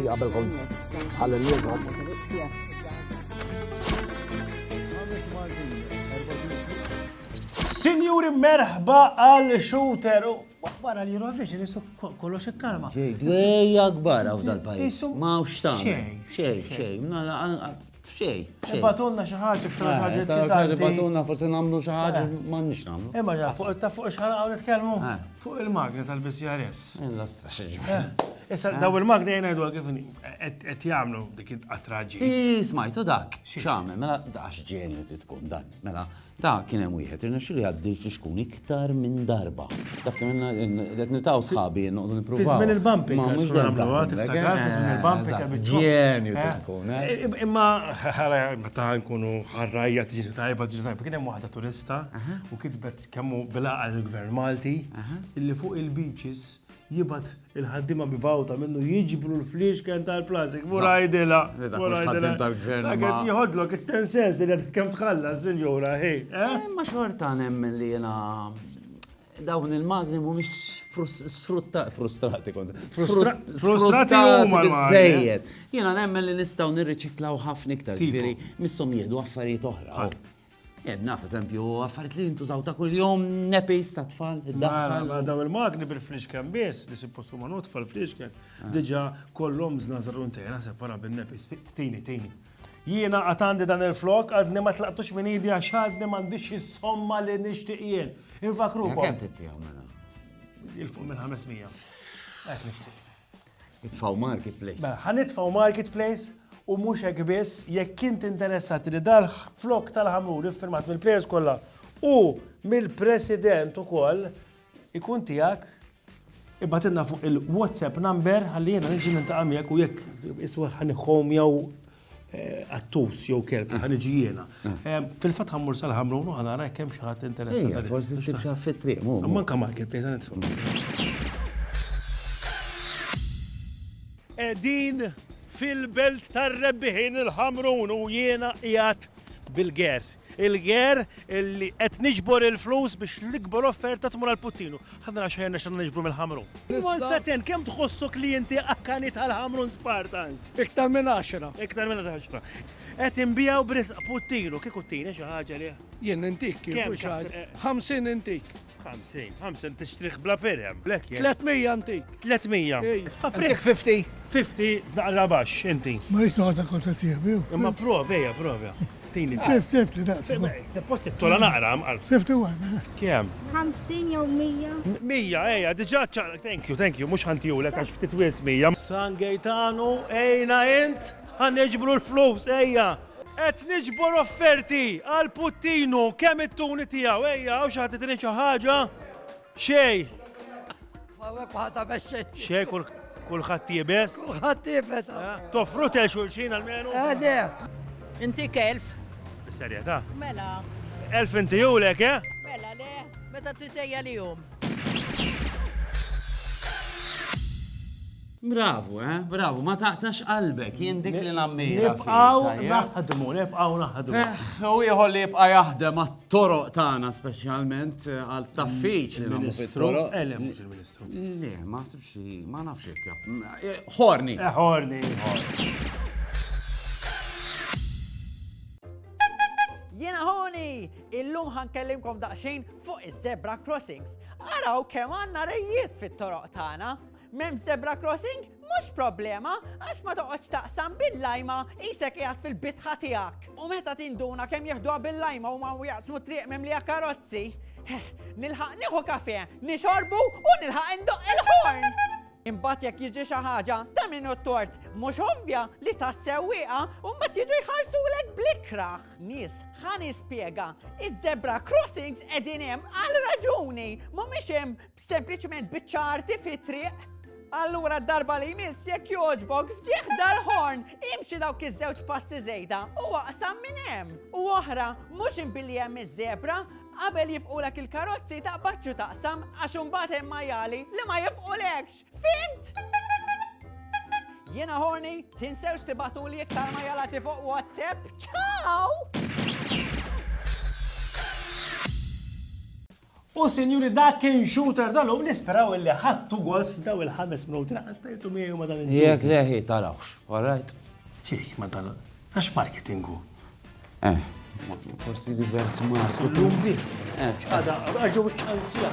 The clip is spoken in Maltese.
xi qabelkom ħalli Sinjuri merħba għal shooter. Wara l-Eurovision jisu kollox ikkalma. Dwej akbar għaw dal-pajis. Ma' uxtan. Xej. Xej. Batunna xaħġa ktar ħagġa ċitanti. Batunna forse namlu xaħġa ma' nix namlu. Imma ġa, fuq xħana għaw nitkellmu? Fuq il-magna tal-BCRS. Issa, daw il-magna jena jdu għagħifni, et jamlu dik it-attraġi. Smajtu dak, xamel, mela daċ ġenju titkun dan, mela da kien hemm wieħed irnexxu li għaddi fl-xkun iktar minn darba. Taf kemm qed nitaw sħabi noqgħdu nippruvaw. Fiżmin il-bumping għax nagħmluha tiftakar fiżmin il-bumping ġenju titkun. Imma meta nkunu ħarrajja tiġi tajba kien hemm waħda turista u kitbet kemmu bil-aqal il-Gvern Malti illi fuq il-beaches jibat il-ħaddima bibawta minnu jiġbru l-fliexken tal-plastik. Murajdela. Għet jħodlok il-tensens li għed kem tħallas, sinjura, hej. Ma xorta nemmen li jena dawn il-magni mu mux frustrati kont. Frustrati huma l-magni. Jena nemmen li nistaw nirriċiklaw ħafna iktar ġifieri missom jieħdu affarijiet oħra. Jedna, f'eżempju, affarijiet li jintużaw ta' kull-jum nepis ta' tfal, id-daħħal. Daw il-magni bil-fliexken biss li suppostu ma' nutfa l-fliexken. Diġa kollhom znażruntena separa bil-nepis. Tini. Jiena għatandi dan il-flok, għadni ma tlaqtux minn idi għax għadni m'għandix is-somma li nixtieq jien. Infakrukom. Kemm tittiegħu mela? Il-fuq minn 500. Hekk nixtieq. Itfgħu marketplace. Ħanitfgħu marketplace. U mhux hekk biss, jekk int interessat li dal-flok tal-ħamur iffirmat mill-plejers kollha u mill-President ukoll ikun tiegħek ibgħatilna fuq il-WhatsApp number ħalli jiena niġi nintaqa' miegħek u jekk iswa ħaniħħom jew attus jew kelb ħaniġi jiena. Fil-fatt ħammur sal-ħamrun u ħanara jekk hemm xi ħadd interessat. Forsi ssib xi fit-triq. Manka marketplace ħanitfgħu. Din fil-belt tar-rebbieħin il-ħamrun u jiena qiegħed bil-ger. Il-ger illi qed niġbor il-flus biex l-ikbar offerta tmur għall-Puttinu. Ħadna xejn nexxan niġbru mill-ħamrun. Monsaten, kemm tħossu klijenti akkani tal-ħamrun Spartans? Iktar minn 10. Iktar minn 10. Qed inbijaw brisq Puttinu, kieku tina xi ħaġa li. Jien intik kif 50 intik. 50 tixtrih bla perem. 300 antik. 300. Antik 50. 50 f'naqra baxx inti. Ma nix noqgħod kontra sieħbi. Imma provja. Tini. 50 daqs. Post tola naqra mqal. 51. Kemm? 50 jew 100. 100, diġà ċarek, thank you, mhux ħantijulek għax ftit wies 100. San Gaetano, ejna int, ħanneġbru l-flus, ejja. Qed niġbor offerti għal Puttinu kemm it-tuni tiegħu, ejja, u xi ħadd itini xi ħaġa? Xej. Għawek waħda bexxej. Xej kulħadd jibes? Kulħadd jibes. Toffru tel xulxin għal-menu? Għade. Intik 1000. Serjetà? Mela. 1000 intijulek, Mela le, meta tritejja li jum. Bravo, ma taqtax qalbek, jien dik li nammira. Nibqgħu naħdmu. U jieħol li jibqa' jaħdem għat-toroq tagħna speċjalment għal taffiċ li nagħmlu fit-toroq. Le mhux il-Ministru. Le, ma sibx, ma nafx hekk. Ħorni. Ħorni. Jena ħoni, illum ħankellimkom daqsxejn fuq iż-zebra crossings. Araw kemm għandna rejjiet fit-toroq tagħna. Mem zebra crossing, mhux problema, għax ma toqgħodx taqsam bil-lajma isek qiegħed fil-bitħa tiegħek. U meta tinduna kemm jieħduha bil-lajma u ma jaqsmu triq mimlija karozzi, nilħaq nieħu kafè, nixorbu u nilħaq indoq il-ħorn. Imbagħad jekk jiġi xi ħaġa ta' minnu t-tort, mhux ovvja li tas-sewwieqa u mbagħad jiġu jħarsulek bl-ikraħ. Nies, ħa nispjega, iż-zebra crossings qegħdin hemm għal raġuni, mhumiex hemm sempliċement biċċarti fit-triq. Allura d-darba li jmiss jekk jogħġbok fġieħ dal-ħorn, imxi dawk iż-żewġ passi żejda u waqsam minn hemm. U oħra, mhux inbilli hemm iż-żebra, qabel jifqulek il-karozzi taqbadġu taqsam għax imbagħad hemm majjali li ma jifqulekx. Fimt? Jiena ħorni, tinsewx tibatuli iktar majjalati fuq WhatsApp. Ciao! U sinjuri dak kien shooter dal-lum nisperaw illi ħattu gols daw il-5 minuti ħattajtu miegħu ma dan il-ġu. Jek leħi tarawx, alright? Ċik, ma dan għax marketingu. Forsi divers marketing. L-lum bis. Għada, għagġu ċansija.